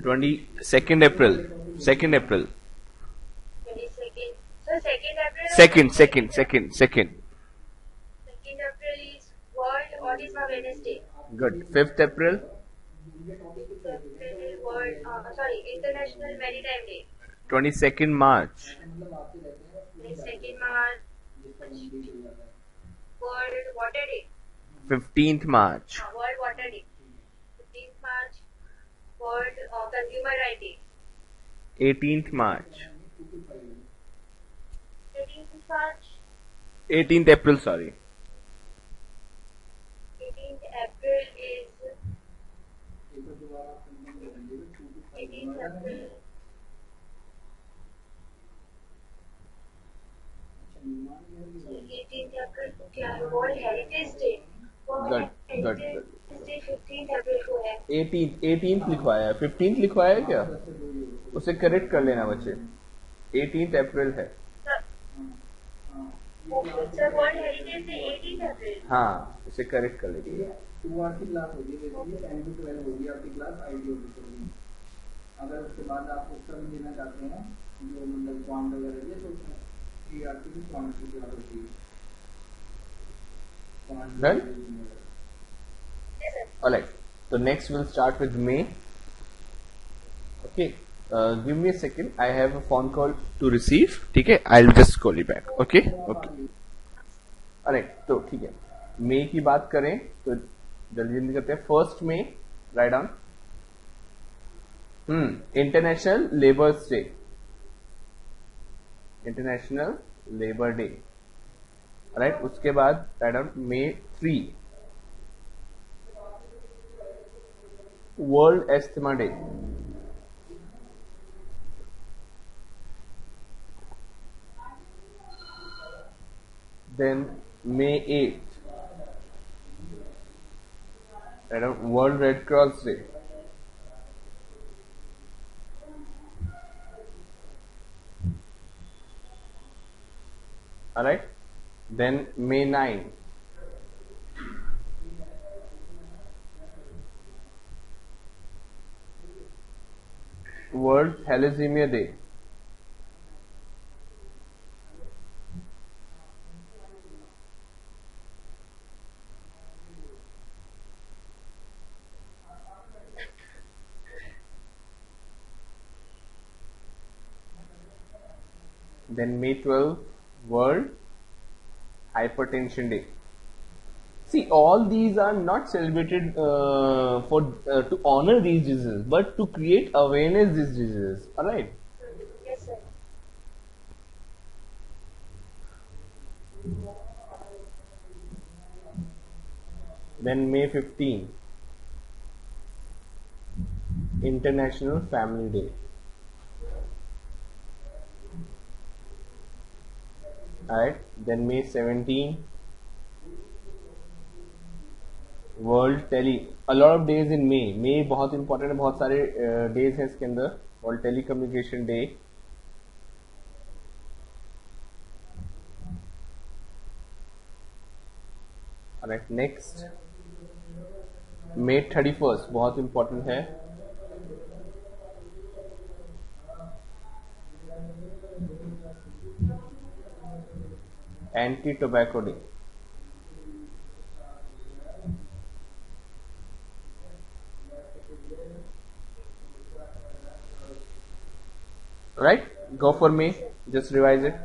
22nd April. 2nd April. 22nd. So 2nd April. Second. 2nd April is World Autism Awareness Day. Good. 5th April. 5th April is International Maritime Day. 22nd March. 22nd March. World Water Day. 15th March. World Water Day. 15th March. World Consumer Rights Day. 18th March. 18th March. 18th April, sorry. 18th April is 18th April. 18th April को क्या है? World Heritage Day. Good. Heritage Day 15th April को है. 18th लिखवाया है, 15th लिखवाया है क्या? उसे करेक्ट कर लेना बच्चे. 18th अप्रैल है. Sir world heritage day 18th अप्रैल. हाँ, उसे करेक्ट कर लीजिए. 2 आवर की क्लास होगी, बेसिकली 10 to 12 होगी आपकी क्लास आईडी होगी. अगर उसके बाद आप ऑप्शन देना चाहते हैं जो मतलब क्वांट वगैरह ये तो 3 आवर की क्वांट की क्लास होती है. Done? Alright. So next we'll start with May. Okay. Give me a second. I have a phone call to receive. ठीक है? I'll just call you back. Okay? Okay. Alright. तो ठीक है. May की बात करें तो जल्दी करते हैं. 1st May. Write down. International Labour's Day. International Labour Day. Right. उसके बाद write down May 3 world asthma day. Then May 8 write down world red cross day. Alright. Then May 9 World Thalassemia Day. Then May 12 World Hypertension Day. See, all these are not celebrated for to honor these diseases, but to create awareness these diseases. All right. Yes, sir. Then May 15 International Family Day. Alright. Then May 17 world tele. A lot of days in May. May बहुत important है, बहुत सारे days हैं इसके अंदर. World telecommunication day. Right. Next May 31 बहुत important है. Anti tobacco day. Right? Go for me. Just revise it.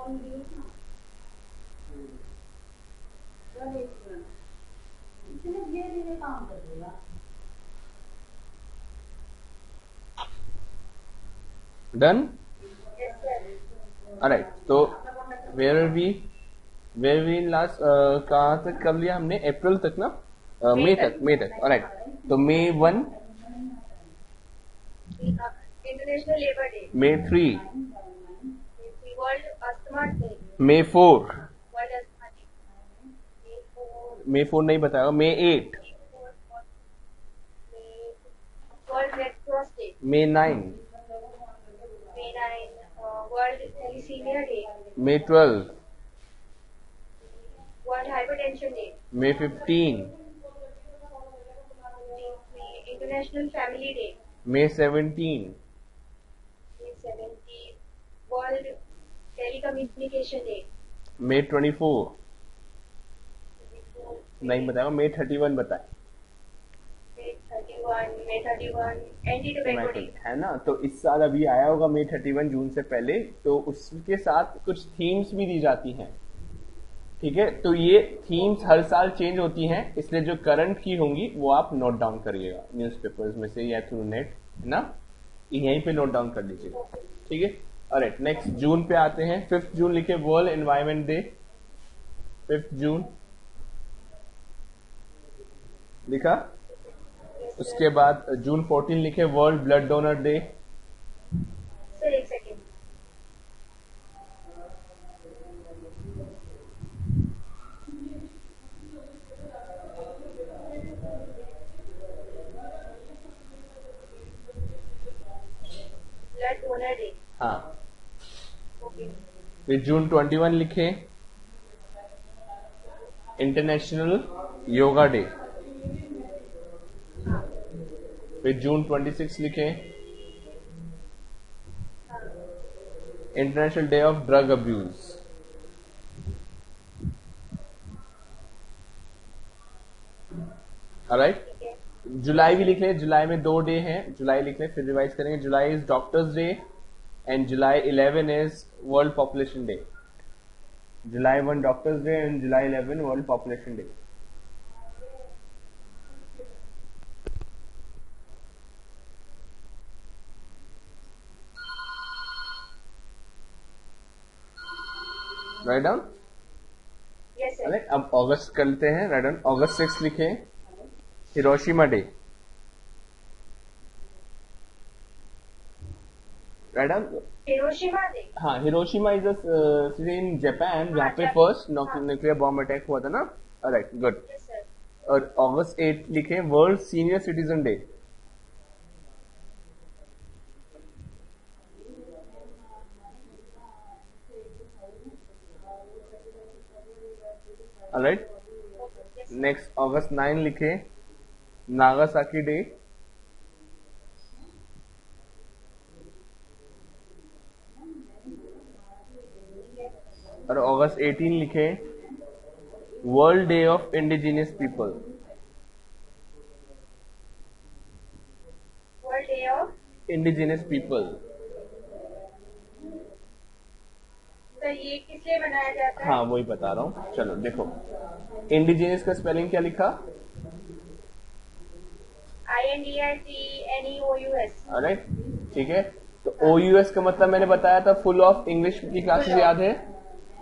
Done. Yes, sir. Alright, तो वेयर वी लास्ट कहाँ तक कर लिया हमने? अप्रैल तक ना? मई तक. ऑलराइट, तो मे 1, International Labor Day. मे 3, World Asthma Day. मे 4, World Asthma Day. May 4. मे 4 नहीं बताएगा. मे 8, World Red Cross Day. मे 9, May 9. World Thalassemia Day. मे 12, World Hypertension Day. मे 15, May International Family Day. मे 17, May 17. World Telecommunication Day. मे 24, नहीं बताएगा. मे 31 बताए. May 31. May 31. Anti-tobacco Day. है ना? तो इस साल अभी आया होगा मे 31 जून से पहले, तो उसके साथ कुछ थीम्स भी दी जाती हैं. ठीक है, तो ये थीम्स हर साल चेंज होती हैं, इसलिए जो करंट की होंगी वो आप नोट डाउन करिएगा न्यूज़पेपर्स में से या थ्रू नेट, है ना? यहीं पे नोट डाउन कर लीजिएगा. ठीक है. ऑलराइट, नेक्स्ट जून पे आते हैं. 5 जून लिखे वर्ल्ड एनवायरमेंट डे. 5 जून लिखा. उसके बाद जून 14 लिखे world blood donor day. Sir, एक second. Blood Donor Day. हाँ. Okay. फिर जून 21 लिखे इंटरनेशनल योगा डे. फिर जून 26 लिखे international day of drug abuse. Alright, ठीक है. जुलाई भी लिख लें. जुलाई में 2 डे हैं, जुलाई लिख लें, फिर रिवाइज करेंगे. जुलाई is doctors day and July 11 is world population day. July 1 doctors day and July 11 world population day. Right down. Yes, sir. अब अगस्त करते हैं. Write down. अगस्त 6 लिखे Hiroshima day. Right down. Hiroshima Day. हाँ, Hiroshima is city in Japan, जहाँ पे first nuclear bomb attack हुआ था ना. Right, good. Yes, sir. और अगस्त 8 लिखे world senior citizen day. Alright. Yes. Next अगस्त 9 लिखे नागासाकी डे. और अगस्त 18 लिखे world day of indigenous people. World Day of. Indigenous people. Sir, ये किस लिए मनाया जाता है? हाँ, वही बता रहा हूँ. चलो देखो, इंडिजिनियस का स्पेलिंग क्या लिखा? INDIGNEOUS. ऑलराइट, ठीक है. तो OUS का मतलब मैंने बताया था, फुल ऑफ इंग्लिश की क्लासेस याद है.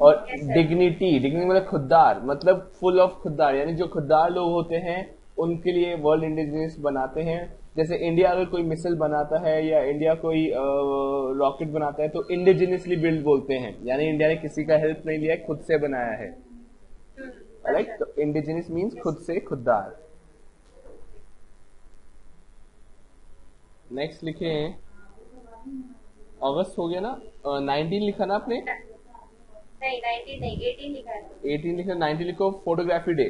और Yes, sir. डिग्निटी मतलब खुददार, मतलब फुल ऑफ खुददार, यानी जो खुददार लोग होते हैं उनके लिए वर्ल्ड इंडिजिनियस बनाते हैं. जैसे इंडिया अगर कोई मिसाइल बनाता है या इंडिया कोई रॉकेट बनाता है तो इंडिजिनियसली बिल्ड बोलते हैं, यानी इंडिया ने किसी का हेल्प नहीं लिया है, खुद से बनाया है. राइट, तो इंडिजिनियस मीन्स खुद से खुददार. नेक्स्ट लिखे अगस्त हो गया ना. 19 लिखा ना आपने? नहीं, 19 नहीं, 18 लिखा है. 18 लिखा. 19 लिखो photography day.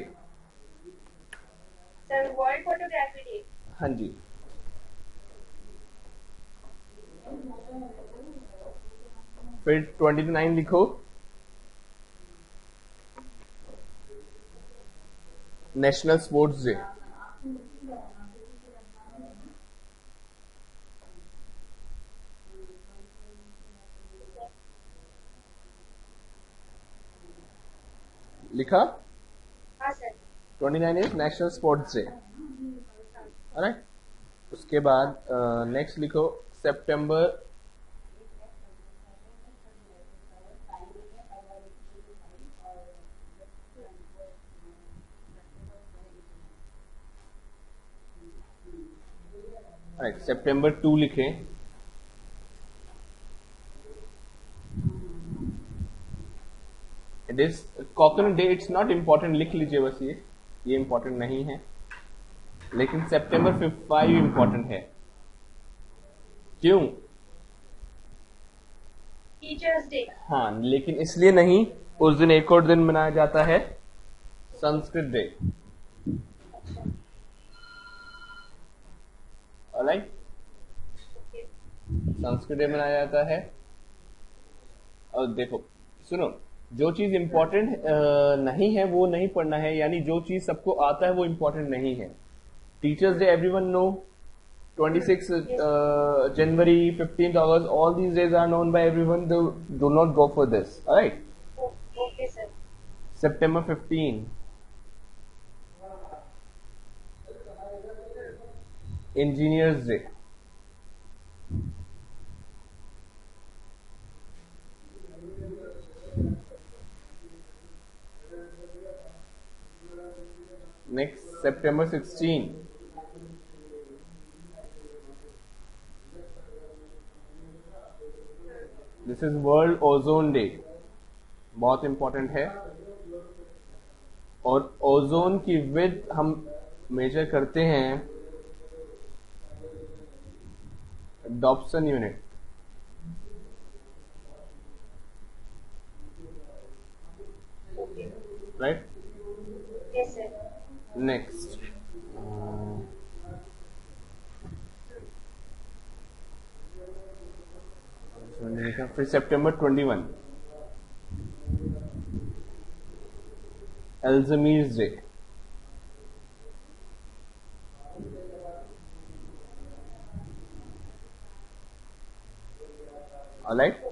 Sir, world photography day. हाँ जी. फिर 29 लिखो नेशनल स्पोर्ट्स डे. लिखा? हाँ sir. 29 is national sports day, right? उसके बाद नेक्स्ट लिखो सितंबर सितंबर 2 लिखें। It is coconut day. It's not important, लिख लीजिए बस, ये इम्पोर्टेंट नहीं है, लेकिन सितंबर 5 इम्पोर्टेंट है। क्यों? Teachers day. हाँ, लेकिन इसलिए नहीं, उस दिन एक और दिन मनाया जाता है, Sanskrit day. Alright, Sanskrit day मनाया जाता है। और देखो सुनो, जो चीज इंपॉर्टेंट नहीं है वो नहीं पढ़ना है, यानी जो चीज सबको आता है वो इंपॉर्टेंट नहीं है। Teachers day everyone know, 26 January, 15th August, all these days are known by everyone. Do not go for this. All right. Okay sir. September 15, Engineers Day. Next, September 16, this is World Ozone Day. बहुत important है। और ozone की width हम major करते हैं Dobson unit, right? Yes sir. Next फिर सितंबर 21, Alzheimer's Day. Alright,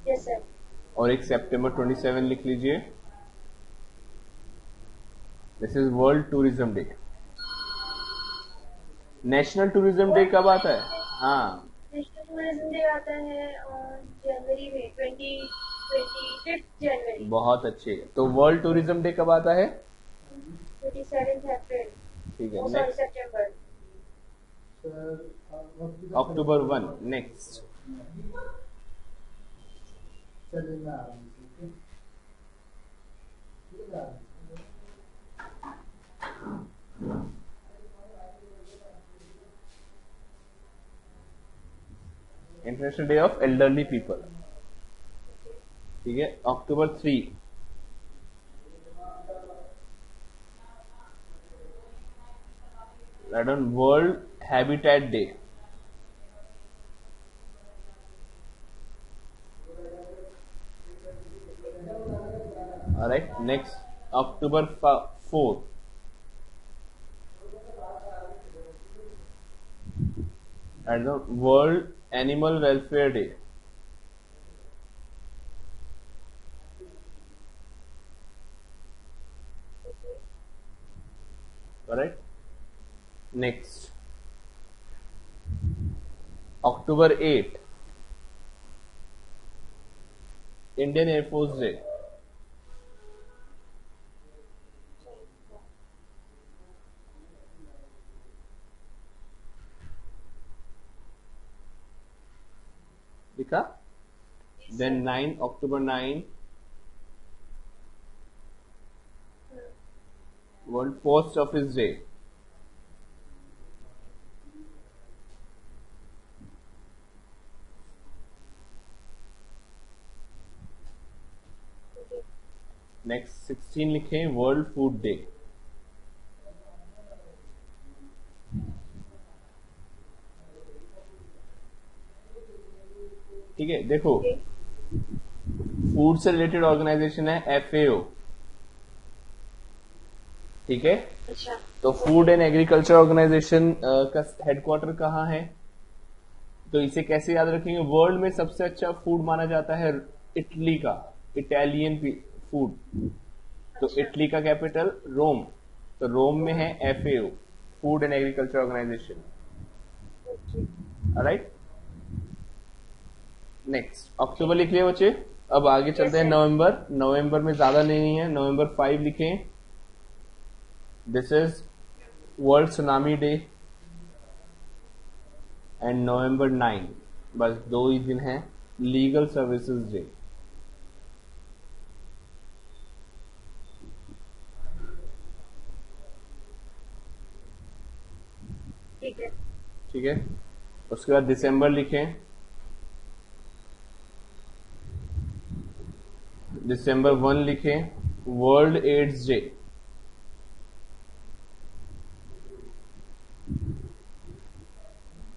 yes sir. और एक सितंबर 27 लिख लीजिए, this is world tourism day. National tourism day कब आता है? हाँ, नेशनल टूरिज्म डे आता है जनवरी में, 25 जनवरी। बहुत अच्छे। तो वर्ल्ड टूरिज्म डे कब आता है? 27 अप्रैल। ठीक है, सॉरी नेक्स्ट सितंबर। अक्टूबर 1। नेक्स्ट चलेगा आराम से, ठीक है? International day of elderly people. ठीक है, अक्टूबर 3, world habitat day. Alright, next अक्टूबर 4, world animal welfare day. Correct. Next, October 8, Indian Air Force Day. लिखा? Then October 9, World Post Office Day. Next 16 लिखें, वर्ल्ड फूड डे। ठीक है, देखो food से रिलेटेड ऑर्गेनाइजेशन है FAO। ठीक है, अच्छा। तो फूड एंड एग्रीकल्चर ऑर्गेनाइजेशन का हेडक्वार्टर कहाँ है? तो इसे कैसे याद रखेंगे? वर्ल्ड में सबसे अच्छा फूड माना जाता है इटली का, इटालियन फूड। तो इटली का कैपिटल रोम, तो रोम में है FAO, food and agriculture organisation. Right, next अक्टूबर लिख लिया बच्चे। अब आगे चलते हैं नवंबर। नवंबर में ज्यादा नहीं है, नवंबर 5 लिखें। This is world tsunami day. And November 9, बस 2 ही दिन है, लीगल सर्विसेज डे। ठीक है। ठीक है, उसके बाद दिसंबर लिखें। दिसंबर 1 लिखें, वर्ल्ड एड्स डे।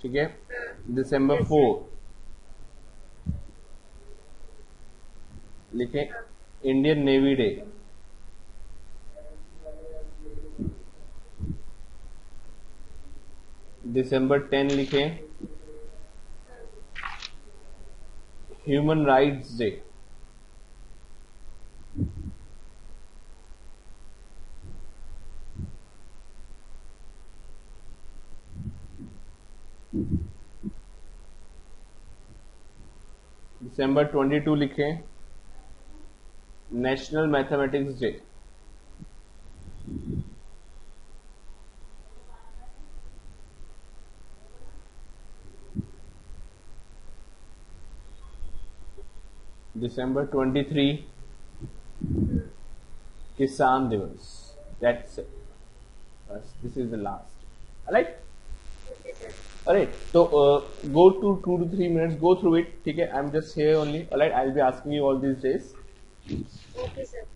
ठीक है, दिसंबर 4 लिखें, इंडियन नेवी डे। दिसंबर 10 लिखें, ह्यूमन राइट्स डे। दिसंबर 22 लिखें, नेशनल मैथमेटिक्स डे। दिसंबर 23 किसान दिवस। दैट्स इट, बस this is the last. Right, alright, so go to 2 to 3 minutes, go through it. ठीक है, I'm just here only. Alright, I'll be asking you all these days. Okay sir.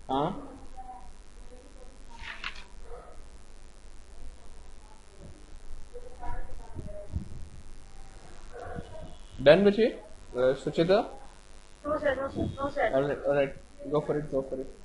हाँ, done बच्चे। Suchita, no sir, no sir, no sir. alright, go for it, go for it.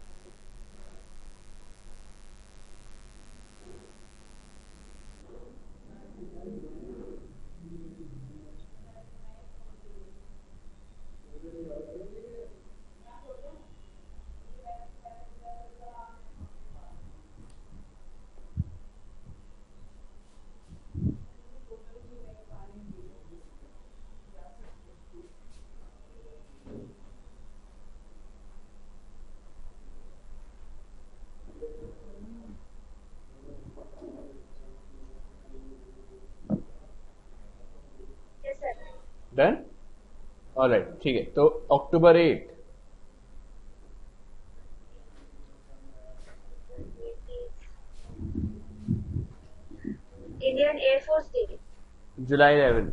Done? Alright, ठीक है। तो अक्टूबर 8, Indian Air Force Day. जुलाई 11,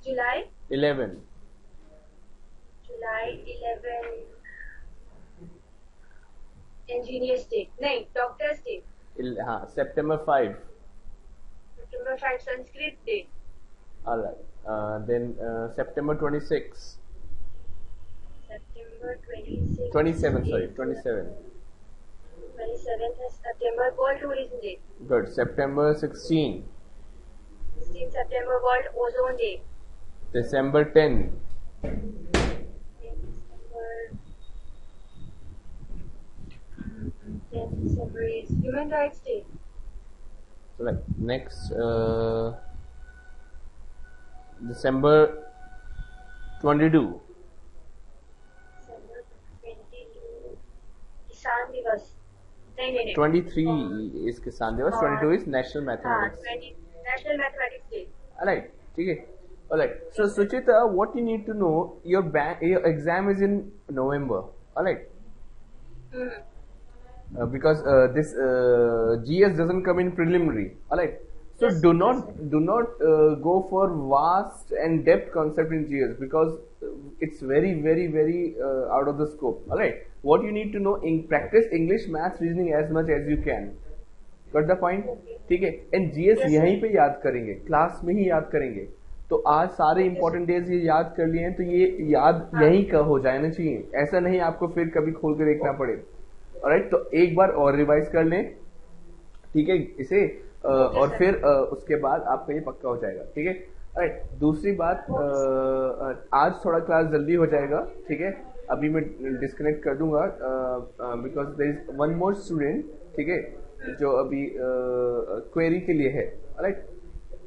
July 11, July 11. Engineers Day. नहीं, Doctors Day. हाँ, September 5, September 5 Sanskrit Day. Alright, then September 26, September 26. 27, sorry, 27, 27th is September World Tourism Day. good. September 16, 16th September World Ozone Day. December 10, December is Human Rights Day. so like next December 22, December 22 Kisan Divas. नहीं 23 is Kisan Divas, 22 is National हाँ Mathematics. 20 National Mathematics Day. Alright, ठीक है. Alright. So Suchita, what you need to know, your exam is in November. Alright. Because this GS doesn't come in preliminary. Alright. So Yes, do not go for vast and depth concept in GS because it's very out of the scope. Alright. What you need to know in practice English, maths, reasoning as much as you can. Got the point? ठीक है। And GS Yes, यहीं sir. पे याद करेंगे, class में ही याद करेंगे। तो आज सारे इंपॉर्टेंट डेज ये याद कर लिए हैं तो ये याद यहीं का हो जाना चाहिए, ऐसा नहीं आपको फिर कभी खोल के देखना पड़े। ऑलराइट, तो एक बार और रिवाइज कर लें, ठीक है इसे, और sir. फिर उसके बाद आपका ये पक्का हो जाएगा, ठीक है। ऑलराइट, दूसरी बात, आज थोड़ा क्लास जल्दी हो जाएगा, ठीक है। अभी मैं डिस्कनेक्ट कर दूंगा because there is one more student, ठीक है, जो अभी क्वेरी के लिए है। ऑलराइट,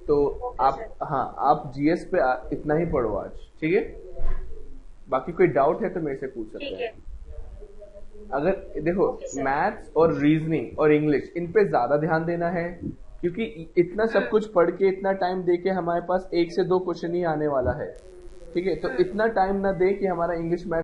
तो Okay, आप sir. हाँ आप जीएस पे इतना ही पढ़ो आज, ठीक है। बाकी कोई डाउट है तो मेरे से पूछ सकते ठीक हैं। है। अगर देखो Okay, sir. मैथ्स और रीजनिंग और इंग्लिश इन पे ज्यादा ध्यान देना है, क्योंकि इतना सब कुछ पढ़ के इतना टाइम दे के हमारे पास 1 से 2 क्वेश्चन ही आने वाला है, ठीक है। तो इतना टाइम ना दे कि हमारा इंग्लिश मैथ